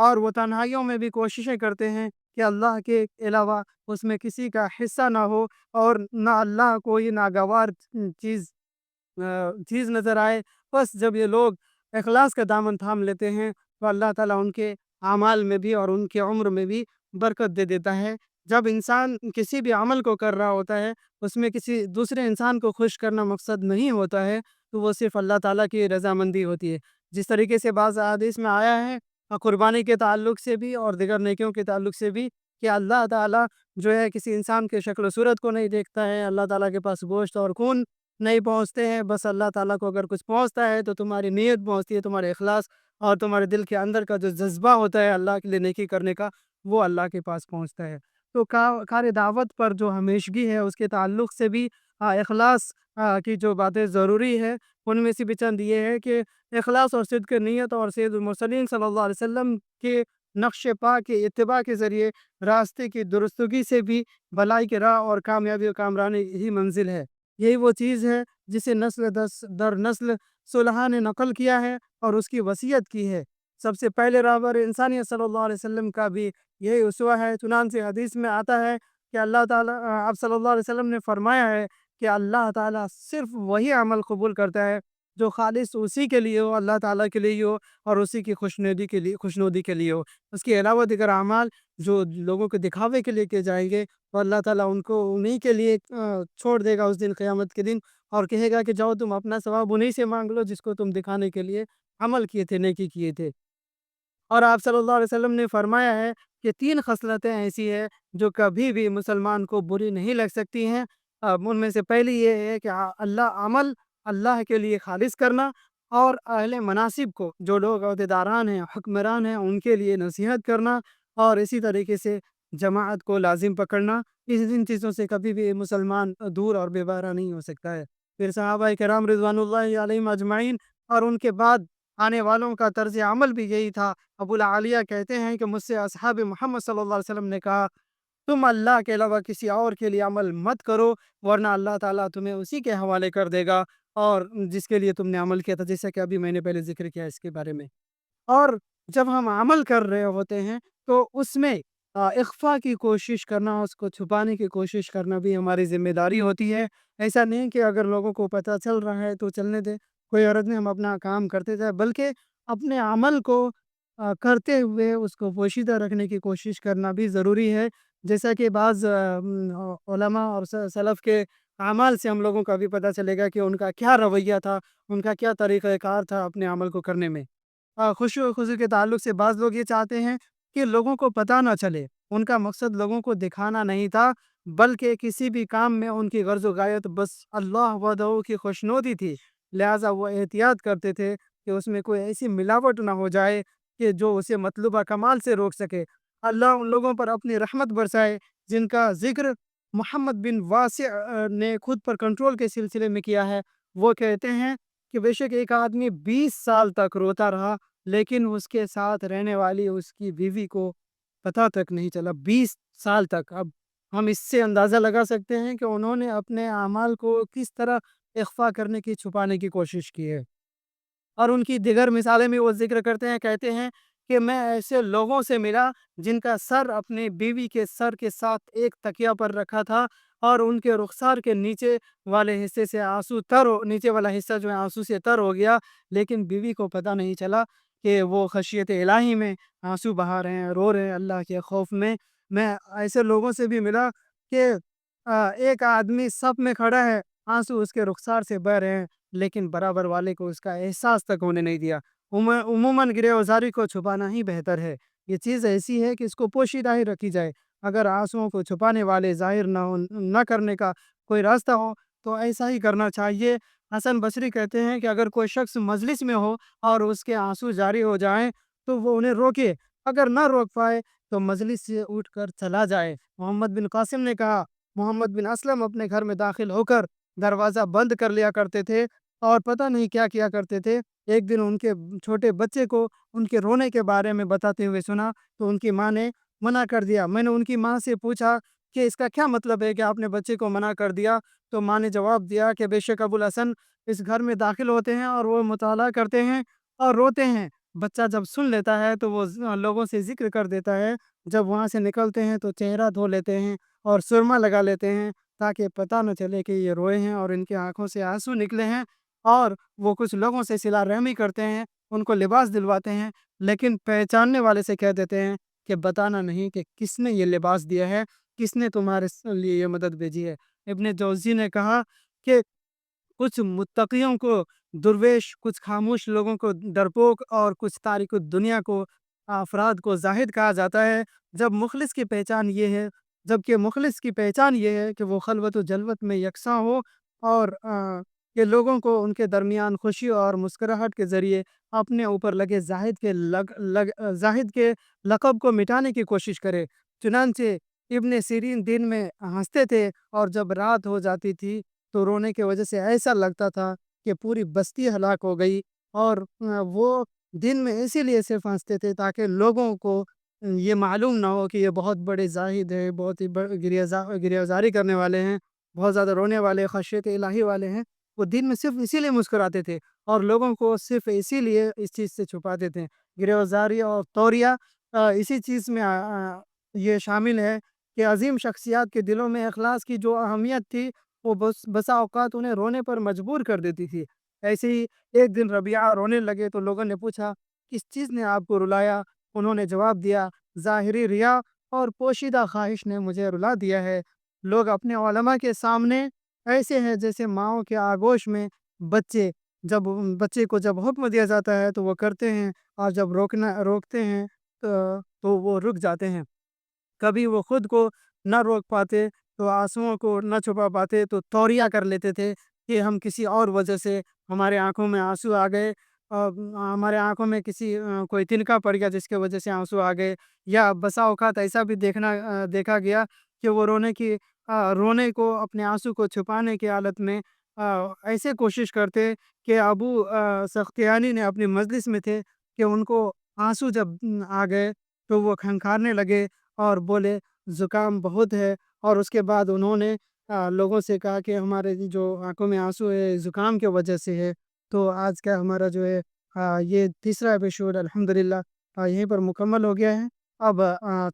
اور وہ تنہائیوں میں بھی کوششیں کرتے ہیں کہ اللہ کے علاوہ اس میں کسی کا حصہ نہ ہو، اور نہ اللہ کوئی ناگوار چیز نظر آئے۔ بس جب یہ لوگ اخلاص کا دامن تھام لیتے ہیں تو اللہ تعالیٰ ان کے اعمال میں بھی اور ان کی عمر میں بھی برکت دے دیتا ہے۔ جب انسان کسی بھی عمل کو کر رہا ہوتا ہے، اس میں کسی دوسرے انسان کو خوش کرنا مقصد نہیں ہوتا ہے، تو وہ صرف اللہ تعالیٰ کی رضامندی ہوتی ہے۔ جس طریقے سے بعض احادیث میں آیا ہے قربانی کے تعلق سے بھی اور دیگر نیکیوں کے تعلق سے بھی، کہ اللہ تعالیٰ جو ہے کسی انسان کے شکل و صورت کو نہیں دیکھتا ہے، اللہ تعالیٰ کے پاس گوشت اور خون نہیں پہنچتے ہیں، بس اللہ تعالیٰ کو اگر کچھ پہنچتا ہے تو تمہاری نیت پہنچتی ہے، تمہارے اخلاص اور تمہارے دل کے اندر کا جو جذبہ ہوتا ہے اللہ کے لیے نیکی کرنے کا، وہ اللہ کے پاس پہنچتا ہے۔ تو کار دعوت پر جو ہمیشگی ہے اس کے تعلق سے بھی اخلاص کی جو باتیں ضروری ہے، ان میں سے بھی چند یہ ہے کہ اخلاص اور صدق نیت اور سید المرسلین صلی اللہ علیہ وسلم کے نقش پا کے اتباع کے ذریعے راستے کی درستگی سے بھی بھلائی کے راہ اور کامیابی و کامرانی ہی منزل ہے۔ یہی وہ چیز ہے جسے نسل در نسل صلحاء نے نقل کیا ہے اور اس کی وصیت کی ہے۔ سب سے پہلے رہبر انسانیت صلی اللہ علیہ وسلم کا بھی یہی اسوہ ہے۔ چنانچہ حدیث میں آتا ہے کہ اللہ تعالیٰ آپ صلی اللہ علیہ وسلم نے فرمایا ہے کہ اللہ تعالیٰ صرف وہی عمل قبول کرتا ہے جو خالص اسی کے لیے ہو، اللہ تعالیٰ کے لیے ہو اور اسی کی خوشنودی کے لیے ہو۔ اس کے علاوہ دیگر اعمال جو لوگوں کے دکھاوے کے لیے کیے جائیں گے تو اللہ تعالیٰ ان کو انہی کے لیے چھوڑ دے گا اس دن، قیامت کے دن، اور کہے گا کہ جاؤ تم اپنا ثواب انہی سے مانگ لو جس کو تم دکھانے کے لیے عمل کیے تھے، نیکی کیے تھے۔ اور آپ صلی اللہ علیہ وسلم نے فرمایا ہے کہ 3 خصلتیں ایسی ہیں جو کبھی بھی مسلمان کو بری نہیں لگ سکتی ہیں۔ ان میں سے پہلی یہ ہے کہ عمل اللہ کے لیے خالص کرنا، اور اہل مناصب کو، جو لوگ عہدیداران ہیں، حکمران ہیں، ان کے لیے نصیحت کرنا، اور اسی طریقے سے جماعت کو لازم پکڑنا۔ ان چیزوں سے کبھی بھی مسلمان دور اور بے بہرہ نہیں ہو سکتا ہے۔ پھر صحابہ کرام رضوان اللہ علیہم اجمعین اور ان کے بعد آنے والوں کا طرز عمل بھی یہی تھا۔ ابو العالیہ کہتے ہیں کہ مجھ سے اصحاب محمد صلی اللہ علیہ وسلم نے کہا، تم اللہ کے علاوہ کسی اور کے لیے عمل مت کرو، ورنہ اللہ تعالیٰ تمہیں اسی کے حوالے کر دے گا اور جس کے لیے تم نے عمل کیا تھا، جیسا کہ ابھی میں نے پہلے ذکر کیا اس کے بارے میں۔ اور جب ہم عمل کر رہے ہوتے ہیں تو اس میں اخفاء کی کوشش کرنا، اس کو چھپانے کی کوشش کرنا بھی ہماری ذمہ داری ہوتی ہے۔ ایسا نہیں کہ اگر لوگوں کو پتہ چل رہا ہے تو چلنے دیں، کوئی عرض نہیں، ہم اپنا کام کرتے جائیں، بلکہ اپنے عمل کو کرتے ہوئے اس کو پوشیدہ رکھنے کی کوشش کرنا بھی ضروری ہے۔ جیسا کہ بعض علماء اور سلف کے اعمال سے ہم لوگوں کا بھی پتہ چلے گا کہ ان کا کیا رویہ تھا، ان کا کیا طریقہ کار تھا اپنے عمل کو کرنے میں۔ خوشی و خضوع کے تعلق سے بعض لوگ یہ چاہتے ہیں کہ لوگوں کو پتہ نہ چلے، ان کا مقصد لوگوں کو دکھانا نہیں تھا، بلکہ کسی بھی کام میں ان کی غرض و غایت بس اللہ وحدہ کی خوشنودی تھی، لہٰذا وہ احتیاط کرتے تھے کہ اس میں کوئی ایسی ملاوٹ نہ ہو جائے کہ جو اسے مطلوبہ کمال سے روک سکے۔ اللہ ان لوگوں پر اپنی رحمت برسائے جن کا ذکر محمد بن واسع نے خود پر کنٹرول کے سلسلے میں کیا ہے۔ وہ کہتے ہیں کہ بے شک ایک آدمی 20 سال تک روتا رہا، لیکن اس کے ساتھ رہنے والی اس کی بیوی کو پتہ تک نہیں چلا، 20 سال تک۔ اب ہم اس سے اندازہ لگا سکتے ہیں کہ انہوں نے اپنے اعمال کو کس طرح اخفا کرنے کی، چھپانے کی کوشش کی ہے۔ اور ان کی دیگر مثالیں بھی وہ ذکر کرتے ہیں، کہتے ہیں کہ میں ایسے لوگوں سے ملا جن کا سر اپنی بیوی کے سر کے ساتھ ایک تکیہ پر رکھا تھا، اور ان کے رخسار کے نیچے والے حصے سے نیچے والا حصہ جو ہے آنسو سے تر ہو گیا، لیکن بیوی کو پتہ نہیں چلا کہ وہ خشیت الہی میں آنسو بہا رہے ہیں، رو رہے ہیں اللہ کے خوف میں۔ میں ایسے لوگوں سے بھی ملا کہ ایک آدمی صف میں کھڑا ہے، آنسو اس کے رخسار سے بہہ رہے ہیں، لیکن برابر والے کو اس کا احساس تک ہونے نہیں دیا۔ عموماً گریہوزاری کو چھپانا ہی بہتر ہے۔ یہ چیز ایسی ہے کہ اس کو پوشیدہ ہی رکھی جائے۔ اگر آنسوؤں کو چھپانے والے ظاہر نہ کرنے کا کوئی راستہ ہو تو ایسا ہی کرنا چاہیے۔ حسن بصری کہتے ہیں کہ اگر کوئی شخص مجلس میں ہو اور اس کے آنسو جاری ہو جائیں تو وہ انہیں روکے، اگر نہ روک پائے تو مجلس سے اٹھ کر چلا جائے۔ محمد بن قاسم نے کہا، محمد بن اسلم اپنے گھر میں داخل ہو کر دروازہ بند کر لیا کرتے تھے اور پتہ نہیں کیا کیا کرتے تھے۔ ایک دن ان کے چھوٹے بچے کو ان کے رونے کے بارے میں بتاتے ہوئے سنا تو ان کی ماں نے منع کر دیا۔ میں نے ان کی ماں سے پوچھا کہ اس کا کیا مطلب ہے کہ آپ نے بچے کو منع کر دیا؟ تو ماں نے جواب دیا کہ بے شک ابو الحسن اس گھر میں داخل ہوتے ہیں اور وہ مطالعہ کرتے ہیں اور روتے ہیں، بچہ جب سن لیتا ہے تو وہ لوگوں سے ذکر کر دیتا ہے، جب وہاں سے نکلتے ہیں تو چہرہ دھو لیتے ہیں اور سرما لگا لیتے ہیں تاکہ پتہ نہ چلے کہ یہ روئے ہیں اور ان کی آنکھوں سے آنسو نکلے ہیں، اور وہ کچھ لوگوں سے صلہ رحمی کرتے ہیں، ان کو لباس دلواتے ہیں، لیکن پہچاننے والے سے کہہ دیتے ہیں کہ بتانا نہیں کہ کس نے یہ لباس دیا ہے، کس نے تمہارے لیے یہ مدد بھیجی ہے۔ ابن جوزی نے کہا کہ کچھ متقیوں کو درویش، کچھ خاموش لوگوں کو ڈرپوک اور کچھ تارک الدنیا کو افراد کو زاہد کہا جاتا ہے۔ جب مخلص کی پہچان یہ ہے جبکہ مخلص کی پہچان یہ ہے کہ وہ خلوت و جلوت میں یکساں ہو، اور کہ لوگوں کو ان کے درمیان خوشی اور مسکراہٹ کے ذریعے اپنے اوپر لگے زاہد کے لقب کو مٹانے کی کوشش کرے۔ چنانچہ ابن سیرین دن میں ہنستے تھے اور جب رات ہو جاتی تھی تو رونے کی وجہ سے ایسا لگتا تھا کہ پوری بستی ہلاک ہو گئی، اور وہ دن میں اسی لیے صرف ہنستے تھے تاکہ لوگوں کو یہ معلوم نہ ہو کہ یہ بہت بڑے زاہد ہیں، بہت ہی گریہ زاری کرنے والے ہیں، بہت زیادہ رونے والے، خشیت الہی والے ہیں۔ وہ دن میں صرف اسی لیے مسکراتے تھے اور لوگوں کو صرف اسی لیے اس چیز سے چھپاتے تھے۔ گریہ زاری اور توریہ اسی چیز میں یہ شامل ہے کہ عظیم شخصیات کے دلوں میں اخلاص کی جو اہمیت تھی وہ بسا اوقات انہیں رونے پر مجبور کر دیتی تھی۔ ایسے ہی ایک دن ربیعہ رونے لگے تو لوگوں نے پوچھا، کس چیز نے آپ کو رلایا؟ انہوں نے جواب دیا، ظاہری ریا اور پوشیدہ خواہش نے مجھے رلا دیا ہے۔ لوگ اپنے علماء کے سامنے ایسے ہیں جیسے ماؤں کے آغوش میں بچے، جب بچے کو جب حکم دیا جاتا ہے تو وہ کرتے ہیں، اور جب روکتے ہیں تو وہ رک جاتے ہیں۔ کبھی وہ خود کو نہ روک پاتے تو آنسوؤں کو نہ چھپا پاتے تو توریہ کر لیتے تھے کہ ہم کسی اور وجہ سے ہمارے آنکھوں میں آنسو آ گئے، ہمارے آنکھوں میں کسی کوئی تنکا پڑ گیا جس کی وجہ سے آنسو آ گئے، یا بسا اوقات ایسا بھی دیکھا گیا کہ وہ رونے کو، اپنے آنسو کو چھپانے کی حالت میں ایسے کوشش کرتے کہ ابو سختیانی نے اپنی مجلس میں تھے کہ ان کو آنسو جب آ گئے تو وہ کھنکھارنے لگے اور بولے زکام بہت ہے، اور اس کے بعد انہوں نے لوگوں سے کہا کہ ہمارے جو آنکھوں میں آنسو ہے زکام کی وجہ سے ہے۔ تو آج کا ہمارا جو ہے یہ تیسرا ایپیسوڈ الحمدللہ یہیں پر مکمل ہو گیا ہے۔ اب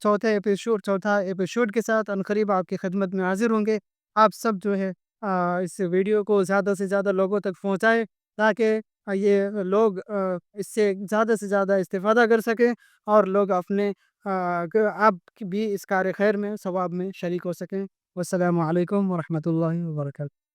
چوتھا ایپیسوڈ کے ساتھ عنقریب آپ کی خدمت میں حاضر ہوں گے۔ آپ سب جو ہے اس ویڈیو کو زیادہ سے زیادہ لوگوں تک پہنچائیں تاکہ یہ لوگ اس سے زیادہ استفادہ کر سکیں، اور لوگ اپنے آپ بھی اس کار خیر میں ثواب میں شریک ہو سکیں۔ والسلام علیکم ورحمۃ اللہ وبرکاتہ۔